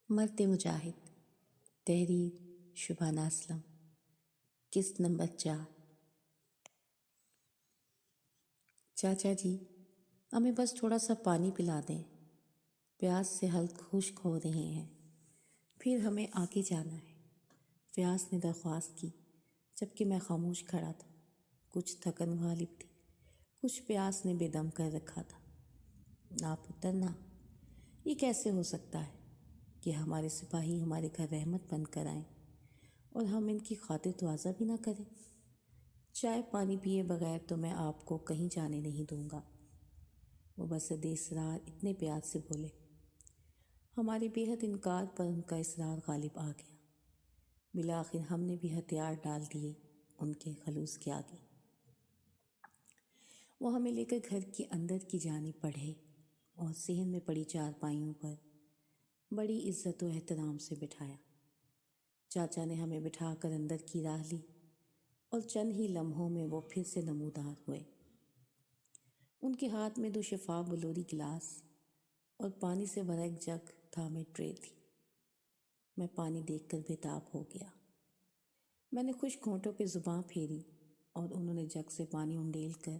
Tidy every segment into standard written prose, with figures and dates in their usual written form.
مرد مجاہد، تحریر شبانہ اسلم، قسط نمبر 4۔ چاچا جی، ہمیں بس تھوڑا سا پانی پلا دیں، پیاس سے حلق خشک ہو رہے ہیں، پھر ہمیں آگے جانا ہے۔ فیاض نے درخواست کی، جبکہ میں خاموش کھڑا تھا۔ کچھ تھکن غالب تھی، کچھ پیاس نے بے دم کر رکھا تھا۔ نا پتر نا، یہ کیسے ہو سکتا ہے کہ ہمارے سپاہی ہمارے گھر رحمت بن کر آئیں اور ہم ان کی خاطر تواضع بھی نہ کریں؟ چائے پانی پیے بغیر تو میں آپ کو کہیں جانے نہیں دوں گا، وہ بصد اصرار اتنے پیار سے بولے۔ ہمارے بے حد انکار پر ان کا اصرار غالب آ گیا۔ بالآخر ہم نے بھی ہتھیار ڈال دیے ان کے خلوص کے آگے۔ وہ ہمیں لے کر گھر کے اندر کی جانب بڑھے اور صحن میں پڑی چارپائیوں پر بڑی عزت و احترام سے بٹھایا۔ چاچا نے ہمیں بٹھا کر اندر کی راہ لی اور چند ہی لمحوں میں وہ پھر سے نمودار ہوئے۔ ان کے ہاتھ میں 2 شفاف بلوری گلاس اور پانی سے بھرا ایک جگ تھامے ٹرے تھی۔ میں پانی دیکھ کر بےتاب ہو گیا۔ میں نے خشک ہونٹوں پہ زباں پھیری اور انہوں نے جگ سے پانی انڈیل کر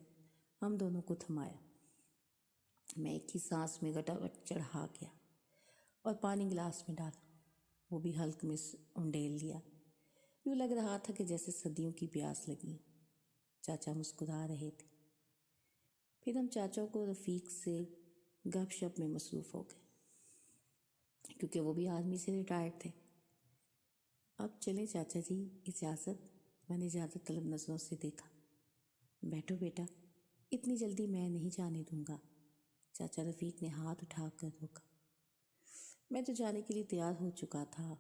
ہم دونوں کو تھمایا۔ میں ایک ہی سانس میں گٹاگٹ چڑھا گیا اور پانی گلاس میں ڈالا، وہ بھی حلق میں انڈیل لیا۔ یوں لگ رہا تھا کہ جیسے صدیوں کی پیاس لگی۔ چاچا مسکرا رہے تھے۔ پھر ہم چاچا کو رفیق سے گپ شپ میں مصروف ہو گئے، کیونکہ وہ بھی آرمی سے ریٹائرڈ تھے۔ اب چلیں چاچا جی، اجازت؟ میں نے اجازت طلب نظروں سے دیکھا۔ بیٹھو بیٹا، اتنی جلدی میں نہیں جانے دوں گا، چاچا رفیق نے ہاتھ اٹھا کر روکا۔ میں تو جانے کے لیے تیار ہو چکا تھا،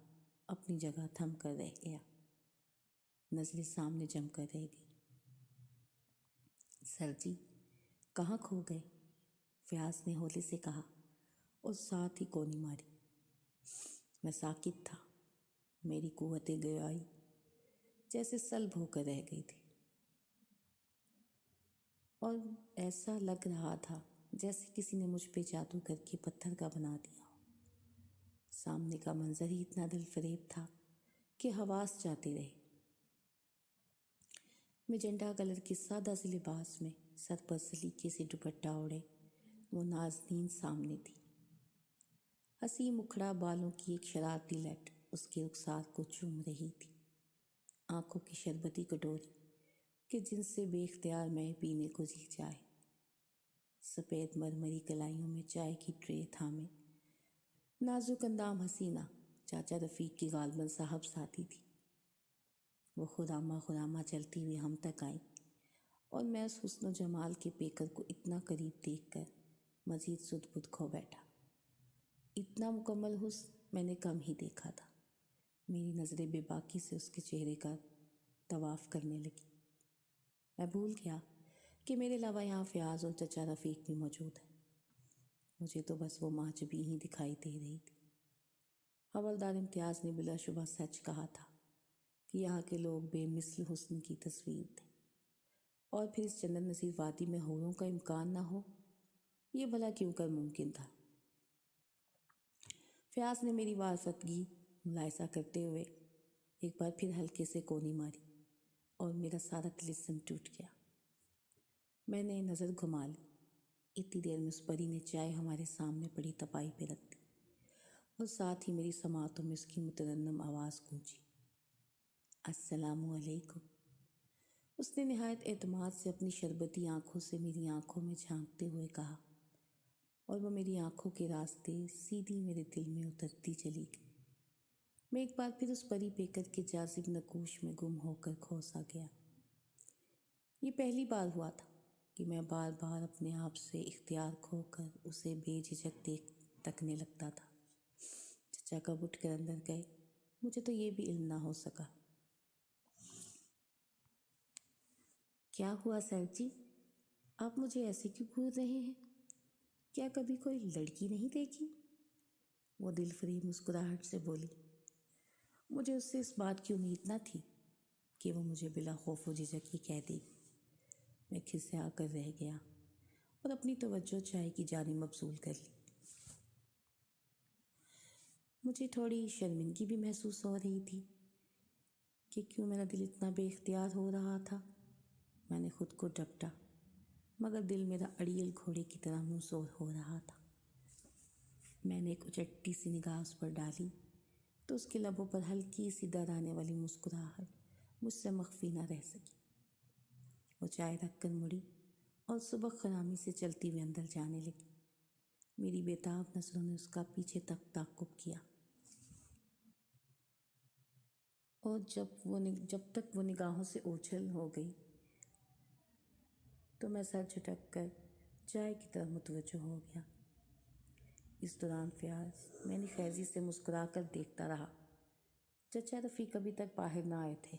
اپنی جگہ تھم کر رہ گیا، نظریں سامنے جم کر رہ گئی۔ سر جی، کہاں کھو گئے؟ فیاض نے ہولے سے کہا اور ساتھ ہی کونی ماری۔ میں ساکت تھا، میری قوت گویائی جیسے سلب ہو کر رہ گئی تھی، اور ایسا لگ رہا تھا جیسے کسی نے مجھ پہ جادو کر کے پتھر کا بنا دیا ہو۔ سامنے کا منظر ہی اتنا دل فریب تھا کہ حواس جاتے رہے۔ میجنٹا کلر کے سادہ سے لباس میں سر پر سلیقے سے دوپٹہ اوڑھے وہ نازنین سامنے تھی۔ ہنسی مکھڑا بالوں کی ایک شرارتی لٹ اس کے رخسار کو چوم رہی تھی، آنکھوں کی شربتی کٹوری کہ جن سے بے اختیار میں پینے کو جی جائے۔ سفید مرمری کلائیوں میں چائے کی ٹرے تھامے نازک اندام حسینہ چاچا رفیق کی غالباً صاحب ساتھی تھی۔ وہ خرامہ چلتی ہوئی ہم تک آئی اور میں اس حسن و جمال کے پیکر کو اتنا قریب دیکھ کر مزید سد بد کھو بیٹھا۔ اتنا مکمل حسن میں نے کم ہی دیکھا تھا۔ میری نظریں بے باکی سے اس کے چہرے کا طواف کرنے لگی۔ میں بھول گیا کہ میرے علاوہ یہاں فیاض اور چچا رفیق بھی موجود ہیں۔ مجھے تو بس وہ معجبی ہی دکھائی دے رہی تھی۔ حوالدار امتیاز نے بلا شبہ سچ کہا تھا کہ یہاں کے لوگ بے مثل حسن کی تصویر تھے، اور پھر اس جنت نصیب وادی میں حوروں کا امکان نہ ہو، یہ بھلا کیوں کر ممکن تھا؟ فیاض نے میری معرفتگی ملاحظہ کرتے ہوئے ایک بار پھر ہلکے سے کونی ماری اور میرا سارا طلسم ٹوٹ گیا۔ میں نے نظر گھما لی۔ اتنی دیر میں اس پری نے چائے ہمارے سامنے پڑی تپائی پہ رکھ دی اور ساتھ ہی میری سماعتوں میں اس کی مترنم آواز گونجی، السلام علیکم۔ اس نے نہایت اعتماد سے اپنی شربتی آنکھوں سے میری آنکھوں میں جھانکتے ہوئے کہا، اور وہ میری آنکھوں کے راستے سیدھی میرے دل میں اترتی چلی گئی۔ میں ایک بار پھر اس پری پیکر کے جاذب نقوش میں گم ہو کر کھو سا گیا۔ یہ پہلی بار ہوا تھا کہ میں بار بار اپنے آپ سے اختیار کھو کر اسے بے جھجک تکنے لگتا تھا۔ چچا کب اٹھ کر اندر گئے، مجھے تو یہ بھی علم نہ ہو سکا۔ کیا ہوا سر جی، آپ مجھے ایسے کیوں گھور رہے ہیں؟ کیا کبھی کوئی لڑکی نہیں دیکھی؟ وہ دل فریب مسکراہٹ سے بولی۔ مجھے اس سے اس بات کی امید نہ تھی کہ وہ مجھے بلا خوف و جھجک ہی کہہ دے گی۔ میں کھسیا کر رہ گیا اور اپنی توجہ چائے کی جانب مبذول کر لی۔ مجھے تھوڑی شرمندگی بھی محسوس ہو رہی تھی کہ کیوں میرا دل اتنا بے اختیار ہو رہا تھا۔ میں نے خود کو ڈپٹا، مگر دل میرا اڑیل گھوڑے کی طرح منہ سور ہو رہا تھا۔ میں نے ایک اچٹی سی نگاہ اس پر ڈالی تو اس کے لبوں پر ہلکی سی ڈرانے والی مسکراہٹ مجھ سے مخفی نہ رہ سکی۔ وہ چائے رکھ کر مڑی اور سبق خرامی سے چلتی ہوئے اندر جانے لگی۔ میری بےتاب نظروں نے اس کا پیچھے تک تعقب کیا، اور جب تک وہ نگاہوں سے اوجھل ہو گئی تو میں سر جھٹک کر چائے کی طرف متوجہ ہو گیا۔ اس دوران فیاض میں نے خیزی سے مسکرا کر دیکھتا رہا۔ چچا رفیق ابھی تک باہر نہ آئے تھے۔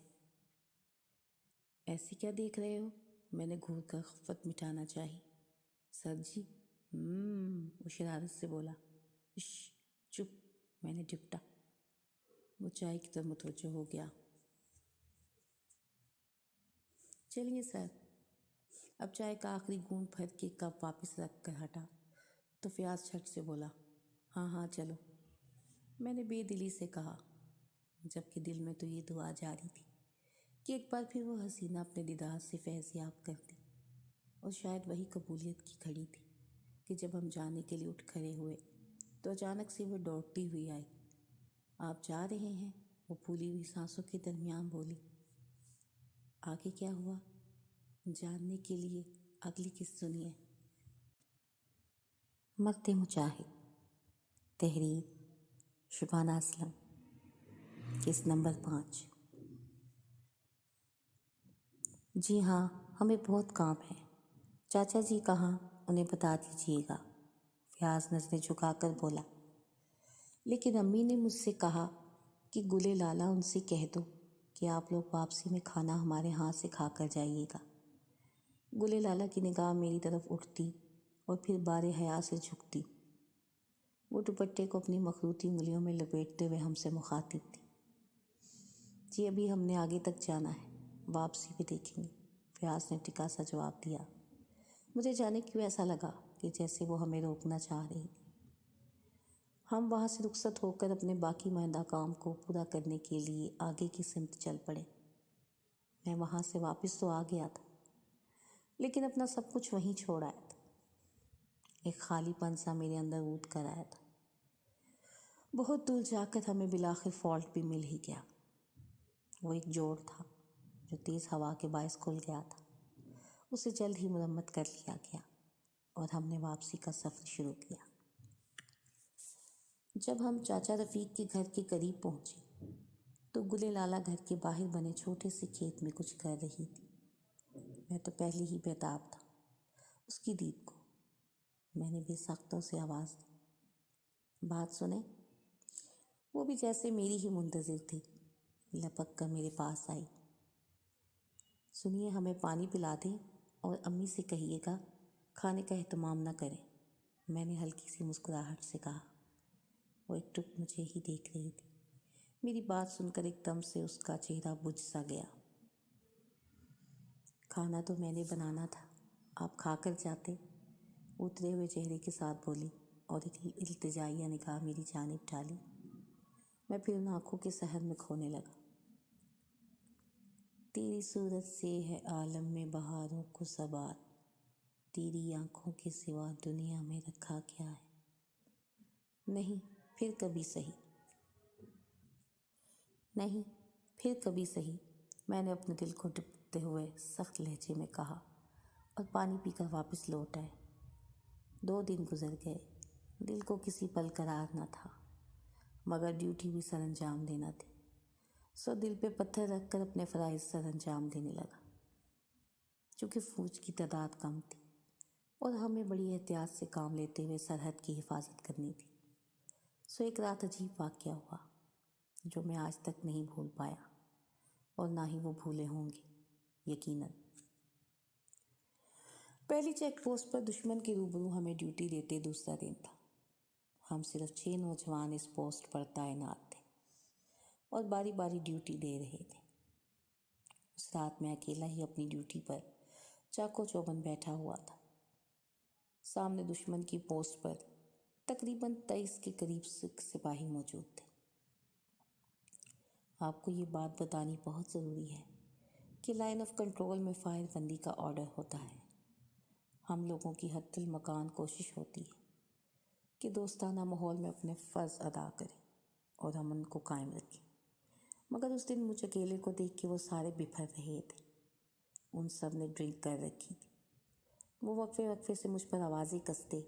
ایسے کیا دیکھ رہے ہو؟ میں نے گھور کر خفت مٹانا چاہی۔ سر جی، وہ شرارت سے بولا۔ چپ، میں نے ڈپٹا۔ وہ چائے کی طرف متوجہ ہو گیا۔ چلیے سر۔ اب چائے کا آخری گھونٹ بھر کے کپ واپس رکھ کر ہٹا تو فیاض چھٹ سے بولا، ہاں چلو۔ میں نے بے دلی سے کہا، جبکہ دل میں تو یہ دعا جاری تھی کہ ایک بار پھر وہ حسینہ اپنے دیدار سے فیضیاب کر دی۔ اور شاید وہی قبولیت کی گھڑی تھی کہ جب ہم جانے کے لیے اٹھ کھڑے ہوئے تو اچانک سے وہ دوڑتی ہوئی آئی۔ آپ جا رہے ہیں؟ وہ پھولی ہوئی سانسوں کے درمیان بولی۔ آگے کیا ہوا جاننے کے لیے اگلی قسط سنیے۔ مرد مجاہد، تحریر شبانہ اسلم، قسط نمبر 5۔ جی ہاں، ہمیں بہت کام ہے۔ چاچا جی کہاں؟ انہیں بتا دیجیے گا، فیاض نظریں جھکا کر بولا۔ لیکن امی نے مجھ سے کہا کہ گلے لالا ان سے کہہ دو کہ آپ لوگ واپسی میں کھانا ہمارے ہاں سے کھا کر جائیے گا۔ گلے لالا کی نگاہ میری طرف اٹھتی اور پھر بار حیا سے جھکتی۔ وہ دوپٹے کو اپنی مخروطی انگلیوں میں لپیٹتے ہوئے ہم سے مخاطب تھی۔ جی ابھی ہم نے آگے تک جانا ہے، واپسی بھی دیکھیں گے، فیاض نے ٹکا سا جواب دیا۔ مجھے جانے کیوں ایسا لگا کہ جیسے وہ ہمیں روکنا چاہ رہی تھی۔ ہم وہاں سے رخصت ہو کر اپنے باقی ماندہ کام کو پورا کرنے کے لیے آگے کی سمت چل پڑے۔ میں وہاں سے واپس تو آ گیا تھا، لیکن اپنا سب کچھ وہیں چھوڑ آیا تھا۔ ایک خالی پن سا میرے اندر اونٹ کر آیا تھا۔ بہت دور جا کر ہمیں بالآخر فالٹ بھی مل ہی گیا۔ وہ ایک جوڑ تھا جو تیز ہوا کے باعث کھل گیا تھا۔ اسے جلد ہی مرمت کر لیا گیا اور ہم نے واپسی کا سفر شروع کیا۔ جب ہم چاچا رفیق کے گھر کے قریب پہنچے تو گلے لالا گھر کے باہر بنے چھوٹے سے کھیت میں کچھ کر رہی تھی۔ میں تو پہلے ہی بےتاب تھا اس کی دید کو۔ میں نے بے ساختوں سے آواز دی، بات سنیں۔ وہ بھی جیسے میری ہی منتظر تھی، لپک کر میرے پاس آئی۔ سنیے، ہمیں پانی پلا دیں اور امی سے کہیے گا کھانے کا اہتمام نہ کریں، میں نے ہلکی سی مسکراہٹ سے کہا۔ وہ ایک ٹک مجھے ہی دیکھ رہی تھی۔ میری بات سن کر ایک دم سے اس کا چہرہ بجھ سا گیا۔ کھانا تو میں نے بنانا تھا، آپ کھا کر جاتے، اترے ہوئے چہرے کے ساتھ بولی اور ایک التجائیہ نگاہ میری جانب ڈالی۔ میں پھر ان آنکھوں کے سحر میں کھونے لگا۔ تیری صورت سے ہے عالم میں بہاروں کو ثبات، تیری آنکھوں کے سوا دنیا میں رکھا کیا ہے؟ نہیں، پھر کبھی سہی، نہیں، پھر کبھی سہی، میں نے اپنے دل کو ڈپٹتے ہوئے سخت لہجے میں کہا اور پانی پی کر واپس لوٹ آئے۔ 2 دن گزر گئے، دل کو کسی پل قرار نہ تھا، مگر ڈیوٹی بھی سر انجام دینا تھی، سو دل پہ پتھر رکھ کر اپنے فرائض سر انجام دینے لگا۔ چونکہ فوج کی تعداد کم تھی اور ہمیں بڑی احتیاط سے کام لیتے ہوئے سرحد کی حفاظت کرنی تھی، سو ایک رات عجیب واقعہ ہوا جو میں آج تک نہیں بھول پایا اور نہ ہی وہ بھولے ہوں گے، یقیناً۔ پہلی چیک پوسٹ پر دشمن کے روبرو ہمیں ڈیوٹی دیتے دوسرا دن تھا۔ ہم صرف 6 نوجوان اس پوسٹ پر تعینات تھے اور باری باری ڈیوٹی دے رہے تھے۔ اس رات میں اکیلا ہی اپنی ڈیوٹی پر چاقو چوبند بیٹھا ہوا تھا۔ سامنے دشمن کی پوسٹ پر تقریباً 23 کے قریب سکھ سپاہی موجود تھے۔ آپ کو یہ بات بتانی بہت ضروری ہے کہ لائن آف کنٹرول میں فائر بندی کا آرڈر ہوتا ہے۔ ہم لوگوں کی حتی المکان کوشش ہوتی ہے کہ دوستانہ ماحول میں اپنے فرض ادا کریں اور امن کو قائم رکھیں، مگر اس دن مجھے اکیلے کو دیکھ کے وہ سارے بفر رہے تھے۔ ان سب نے ڈرنک کر رکھی تھی۔ وہ وقفے وقفے سے مجھ پر آوازیں کستے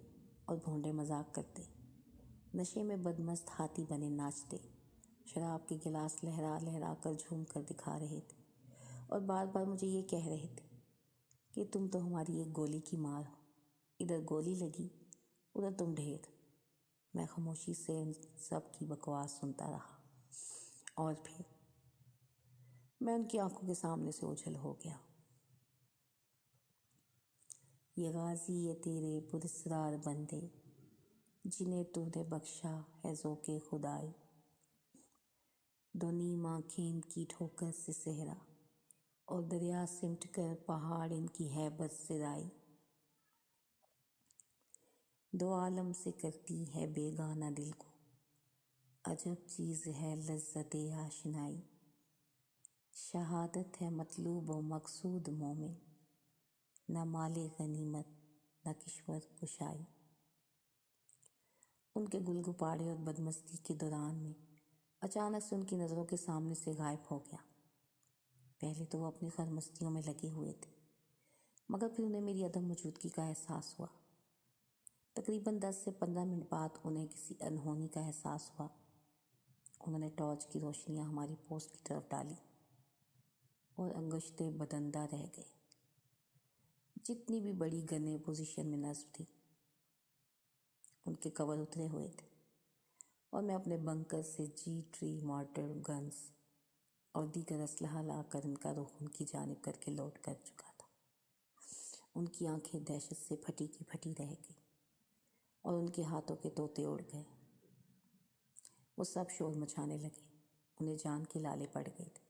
اور بھونڈے مذاق کرتے، نشے میں بدمست ہاتھی بنے ناچتے، شراب کے گلاس لہرا لہرا کر جھوم کر دکھا رہے تھے اور بار بار مجھے یہ کہہ رہے تھے کہ تم تو ہماری ایک گولی کی مار ہو، ادھر گولی لگی ادھر تم ڈھیر۔ میں خاموشی سے ان سب کی بکواس سنتا رہا اور پھر میں ان کی آنکھوں کے سامنے سے اوجھل ہو گیا۔ یہ غازی یہ تیرے پراسرار بندے، جنہیں تو نے بخشا ہے ذوق خدائی، دو نیم آنکھیں ان کی ٹھوکر سے صحرا، اور دریا سمٹ کر پہاڑ ان کی ہیبت سے رائی، دو عالم سے کرتی ہے بیگانہ دل کو، عجب چیز ہے لذت آشنائی، شہادت ہے مطلوب و مقصود مومن، نہ مال غنیمت نہ کشور کشائی۔ ان کے گل گپاڑے اور بدمستی کے دوران میں اچانک سے ان کی نظروں کے سامنے سے غائب ہو گیا۔ پہلے تو وہ اپنی خرمستیوں میں لگے ہوئے تھے، مگر پھر انہیں میری عدم موجودگی کا احساس ہوا۔ تقریباً 10 سے 15 منٹ بعد انہیں کسی انہونی کا احساس ہوا۔ انہوں نے ٹارچ کی روشنیاں ہماری پوسٹ کی طرف ڈالی اور انگشتیں بدندہ رہ گئے۔ جتنی بھی بڑی گنیں پوزیشن میں نصب تھی ان کے کور اترے ہوئے تھے، اور میں اپنے بنکر سے G3 مارٹر گنز اور دیگر اسلحہ لا کر ان کا رخ ان کی جانب کر کے لوڈ کر چکا تھا۔ ان کی آنکھیں دہشت سے پھٹی کی پھٹی رہ گئی اور ان کے ہاتھوں کے طوطے اڑ گئے۔ وہ سب شور مچانے لگے، انہیں جان کے لالے پڑ گئے تھے۔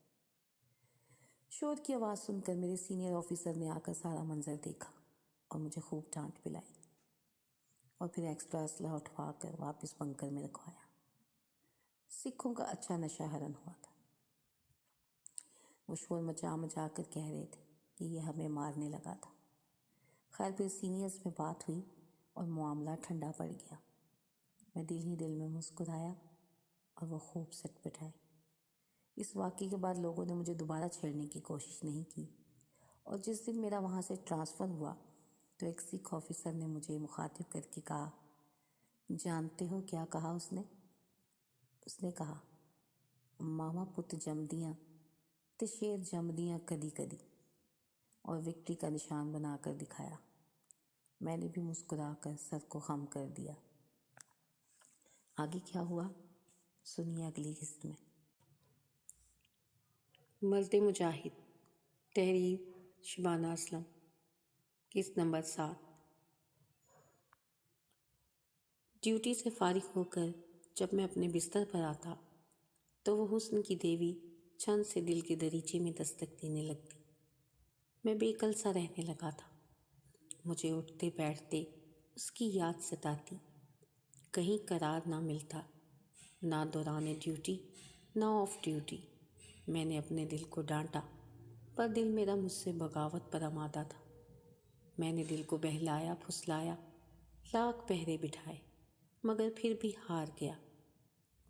شور کی آواز سن کر میرے سینئر آفیسر نے آ کر سارا منظر دیکھا اور مجھے خوب ڈانٹ پلائی، اور پھر ایکسٹرا اسلحہ اٹھوا کر واپس بنکر میں رکھوایا۔ سکھوں کا اچھا نشہ حرن ہوا تھا۔ وہ شور مچا مچا کر کہہ رہے تھے کہ یہ ہمیں مارنے لگا تھا۔ خیر پھر سینئرز میں بات ہوئی اور معاملہ ٹھنڈا پڑ گیا۔ میں دل ہی دل میں مسکرایا اور وہ خوب سٹ بٹھائے۔ اس واقعے کے بعد لوگوں نے مجھے دوبارہ چھیڑنے کی کوشش نہیں کی، اور جس دن میرا وہاں سے ٹرانسفر ہوا تو ایک سکھ آفیسر نے مجھے مخاطب کر کے کہا، جانتے ہو کیا کہا اس نے؟ اس نے کہا، ماما پت جمدیاں تے شیر جمدیاں کدی کدی، اور وکٹری کا نشان بنا کر دکھایا۔ میں نے بھی مسکرا کر سر کو خم کر دیا۔ آگے کیا ہوا سنیے اگلی قسط میں۔ مرد مجاہد، تحریر شبانہ اسلم، قسط نمبر 7۔ ڈیوٹی سے فارغ ہو کر جب میں اپنے بستر پر آتا تو وہ حسن کی دیوی چھن سے دل کے دریچے میں دستک دینے لگتی۔ میں بے کل سا رہنے لگا تھا۔ مجھے اٹھتے بیٹھتے اس کی یاد ستاتی، کہیں قرار نہ ملتا، نہ دوران ڈیوٹی نہ آف ڈیوٹی۔ میں نے اپنے دل کو ڈانٹا، پر دل میرا مجھ سے بغاوت پر آمادہ تھا۔ میں نے دل کو بہلایا پھسلایا، لاکھ پہرے بٹھائے، مگر پھر بھی ہار گیا،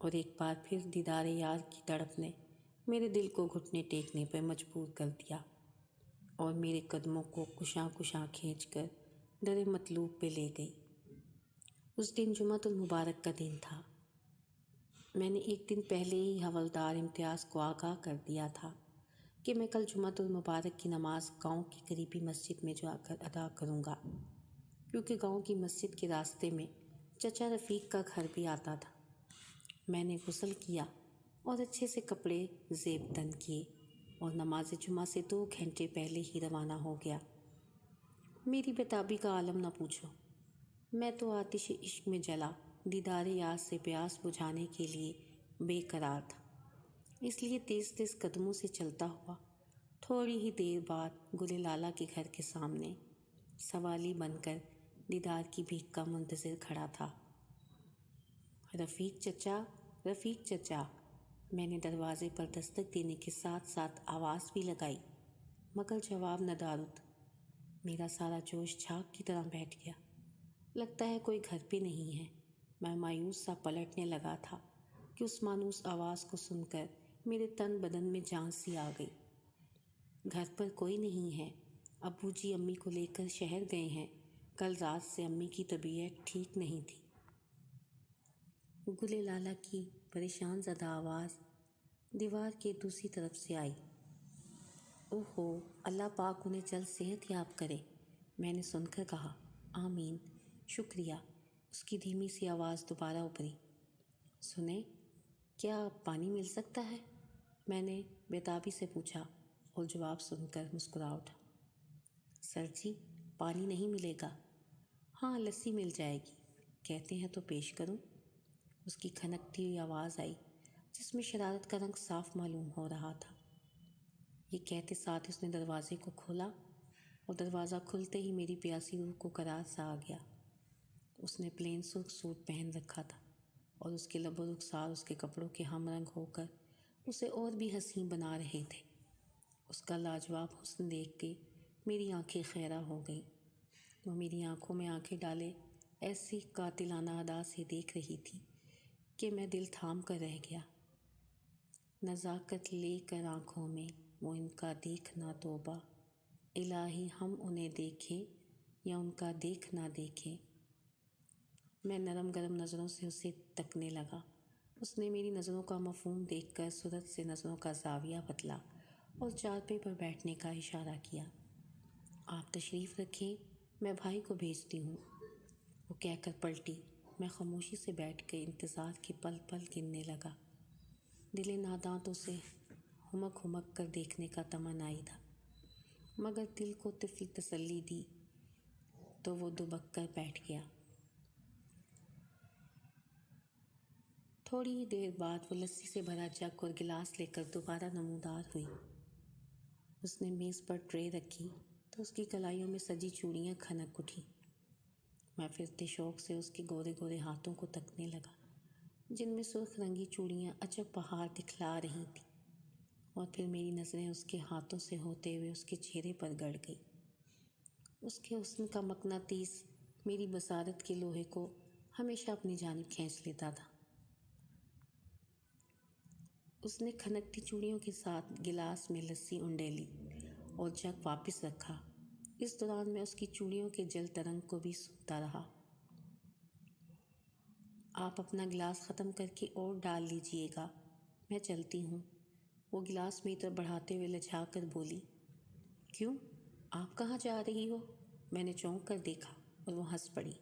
اور ایک بار پھر دیدار یار کی تڑپ نے میرے دل کو گھٹنے ٹیکنے پر مجبور کر دیا اور میرے قدموں کو کشاں کشاں کھینچ کر در مطلوب پہ لے گئی۔ اس دن جمعۃ المبارک کا دن تھا۔ میں نے ایک دن پہلے ہی حوالدار امتیاز کو آگاہ کر دیا تھا کہ میں کل جمعۃ المبارک کی نماز گاؤں کی قریبی مسجد میں جا کر ادا کروں گا، کیونکہ گاؤں کی مسجد کے راستے میں چچا رفیق کا گھر بھی آتا تھا۔ میں نے غسل کیا اور اچھے سے کپڑے زیب تن کیے اور نماز جمعہ سے 2 گھنٹے پہلے ہی روانہ ہو گیا۔ میری بےتابی کا عالم نہ پوچھو، میں تو آتش عشق میں جلا دیدار یار سے پیاس بجھانے کے لیے بے قرار تھا، اس لیے تیز تیز قدموں سے چلتا ہوا تھوڑی ہی دیر بعد گل لالا کے گھر کے سامنے سوالی بن کر دیدار کی بھیک کا منتظر کھڑا تھا۔ رفیق چچا، رفیق چچا، میں نے دروازے پر دستک دینے کے ساتھ ساتھ آواز بھی لگائی، مگر جواب نہ دارد۔ میرا سارا جوش جھاگ کی طرح بیٹھ گیا۔ لگتا ہے کوئی گھر پہ نہیں ہے۔ میں مایوس سا پلٹنے لگا تھا کہ اس مانوس آواز کو سن کر میرے تن بدن میں جان سی آ گئی۔ گھر پر کوئی نہیں ہے۔ ابو جی امی کو لے کر شہر گئے ہیں۔ کل رات سے امی کی طبیعت ٹھیک نہیں تھی۔ گلے لالا کی پریشان زدہ آواز دیوار کے دوسری طرف سے آئی۔ اوہو، اللہ پاک انہیں جلد صحت یاب کرے، میں نے سن کر کہا۔ آمین، شکریہ۔ اس کی دھیمی سی آواز دوبارہ ابھری۔ سنیں، کیا پانی مل سکتا ہے؟ میں نے بےتابی سے پوچھا اور جواب سن کر مسکرا اٹھا۔ سر جی، پانی نہیں ملے گا۔ ہاں، لسی مل جائے گی، کہتے ہیں تو پیش کروں؟ اس کی کھنکتی ہوئی آواز آئی جس میں شرارت کا رنگ صاف معلوم ہو رہا تھا۔ یہ کہتے ساتھ اس نے دروازے کو کھولا اور دروازہ کھلتے ہی میری پیاسی روح کو قرار سا آ گیا۔ اس نے پلین سرخ سوٹ پہن رکھا تھا اور اس کے لب و رخسار اس کے کپڑوں کے ہم رنگ ہو کر اسے اور بھی حسین بنا رہے تھے۔ اس کا لاجواب حسن دیکھ کے میری آنکھیں خیرہ ہو گئیں۔ وہ میری آنکھوں میں آنکھیں ڈالے ایسی قاتلانہ ادا سے دیکھ رہی تھی کہ میں دل تھام کر رہ گیا۔ نزاکت لے کر آنکھوں میں وہ ان کا دیکھنا توبہ، الہی ہم انہیں دیکھیں یا ان کا دیکھ نہ دیکھیں۔ میں نرم گرم نظروں سے اسے تکنے لگا۔ اس نے میری نظروں کا مفہوم دیکھ کر صورت سے نظروں کا زاویہ بدلا اور چارپے پر بیٹھنے کا اشارہ کیا۔ آپ تشریف رکھیں، میں بھائی کو بھیجتی ہوں، وہ کہہ کر پلٹی۔ میں خاموشی سے بیٹھ کے انتظار کے پل پل گننے لگا۔ دل ناداں تو اسے ہمک ہمک کر دیکھنے کا تمنائی تھا، مگر دل کو طفل تسلی دی تو وہ دبک کر بیٹھ گیا۔ تھوڑی ہی دیر بعد وہ لسی سے بھرا جگ اور گلاس لے کر دوبارہ نمودار ہوئی۔ اس نے میز پر ٹرے رکھی تو اس کی کلائیوں میں سجی چوڑیاں کھنک اٹھی۔ میں پھرتے شوق سے اس کے گورے گورے ہاتھوں کو تکنے لگا جن میں سرخ رنگی چوڑیاں عجب بہار دکھلا رہی تھیں، اور پھر میری نظریں اس کے ہاتھوں سے ہوتے ہوئے اس کے چہرے پر گڑ گئی۔ اس کے حسن کا مقناطیس میری بصارت کے لوہے کو ہمیشہ اپنی جانب کھینچ لیتا تھا۔ اس نے کھنکتی چوڑیوں کے ساتھ گلاس میں لسی انڈیلی اور جگ واپس رکھا۔ اس دوران میں اس کی چوڑیوں کے جل ترنگ کو بھی سنتا رہا۔ آپ اپنا گلاس ختم کر کے اور ڈال لیجئے گا، میں چلتی ہوں، وہ گلاس میری طرف بڑھاتے ہوئے لجھا کر بولی۔ کیوں؟ آپ کہاں جا رہی ہو؟ میں نے چونک کر دیکھا اور وہ ہنس پڑی۔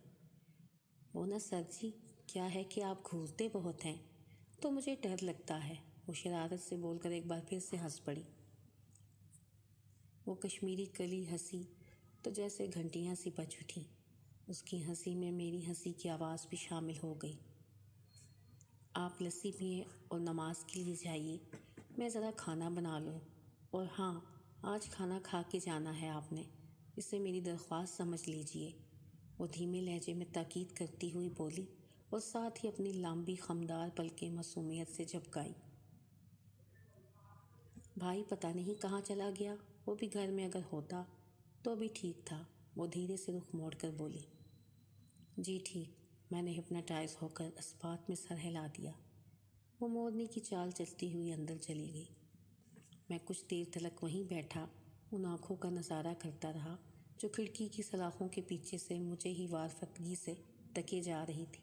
وہ نا سر جی، کیا ہے کہ آپ گھورتے بہت ہیں تو مجھے ڈر لگتا ہے، وہ شرارت سے بول کر ایک بار پھر سے ہنس پڑی۔ وہ کشمیری کلی ہنسی تو جیسے گھنٹیاں سی بج اٹھیں۔ اس کی ہنسی میں میری ہنسی کی آواز بھی شامل ہو گئی۔ آپ لسی پئیں اور نماز کے لیے جائیے، میں ذرا کھانا بنا لوں، اور ہاں، آج کھانا کھا کے جانا ہے آپ نے، اسے میری درخواست سمجھ لیجئے، وہ دھیمے لہجے میں تاکید کرتی ہوئی بولی اور ساتھ ہی اپنی لمبی خمدار پلکیں معصومیت سے جھپکائی۔ بھائی پتہ نہیں کہاں چلا گیا، وہ بھی گھر میں اگر ہوتا تو بھی ٹھیک تھا، وہ دھیرے سے رخ موڑ کر بولی۔ جی ٹھیک، میں نے ہپناٹائز ہو کر اس بات میں سر ہلا دیا۔ وہ مورنی کی چال چلتی ہوئی اندر چلی گئی۔ میں کچھ دیر تلک وہیں بیٹھا ان آنکھوں کا نظارہ کرتا رہا جو کھڑکی کی سلاخوں کے پیچھے سے مجھے ہی وارفتگی سے تکے جا رہی تھی۔